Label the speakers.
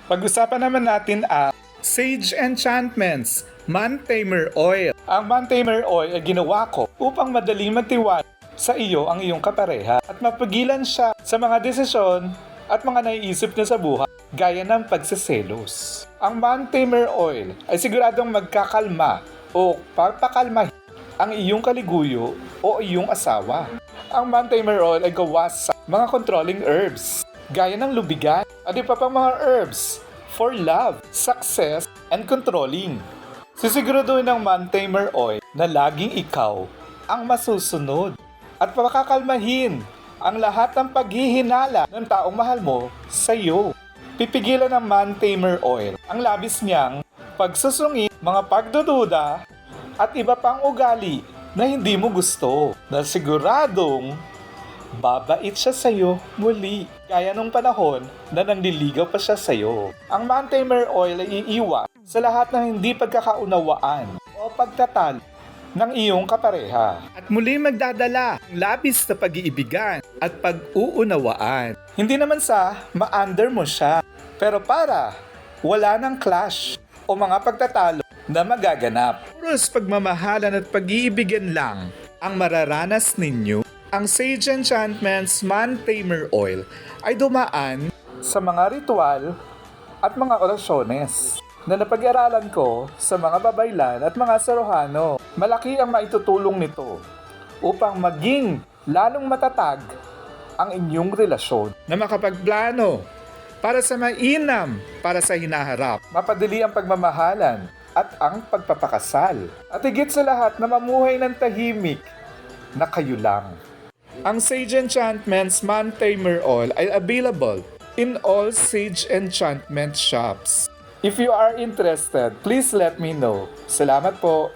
Speaker 1: Pag-usapan naman natin ang Sage Enchantments Man Tamer Oil. Ang Man Tamer Oil ay ginawa ko upang madaling magtiwala sa iyo ang iyong kapareha at mapagilan siya sa mga desisyon at mga naiisip niya sa buhay gaya ng pagseselos. Ang Man Tamer Oil ay siguradong magkakalma o papakalma ang iyong kaliguyo o iyong asawa. Ang Man Tamer Oil ay gawa sa mga controlling herbs gaya ng lubigan at iba pang mga herbs for love, success, and controlling. Sisiguraduhin ng Man Tamer Oil na laging ikaw ang masusunod at pakakalmahin ang lahat ng paghihinala ng taong mahal mo sa iyo. Pipigilan ng Man Tamer Oil ang labis niyang pagsusungit, mga pagdududa at iba pang ugali na hindi mo gusto dahil siguradong babait siya sa'yo muli, gaya nung panahon na nanliligaw pa siya sa'yo. Ang Man Tamer Oil ay iiwan sa lahat ng hindi pagkakaunawaan o pagtatalo ng iyong kapareha. At muli magdadala ng labis na pag-iibigan at pag-uunawaan. Hindi naman sa ma-under mo siya, pero para wala ng clash o mga pagtatalo na magaganap. Puros pagmamahalan at pag-iibigan lang ang mararanas ninyo. Ang Sage Enchantments Man Tamer Oil ay dumaan sa mga ritual at mga orasyones na napag-aralan ko sa mga babaylan at mga saruhano. Malaki ang maitutulong nito upang maging lalong matatag ang inyong relasyon na makapagplano para sa mainam para sa hinaharap. Mapadali ang pagmamahalan at ang pagpapakasal. At higit sa lahat na mamuhay ng tahimik na kayo lang. Ang Sage Enchantments Man Tamer Oil ay available in all Sage Enchantment shops. If you are interested, please let me know. Salamat po!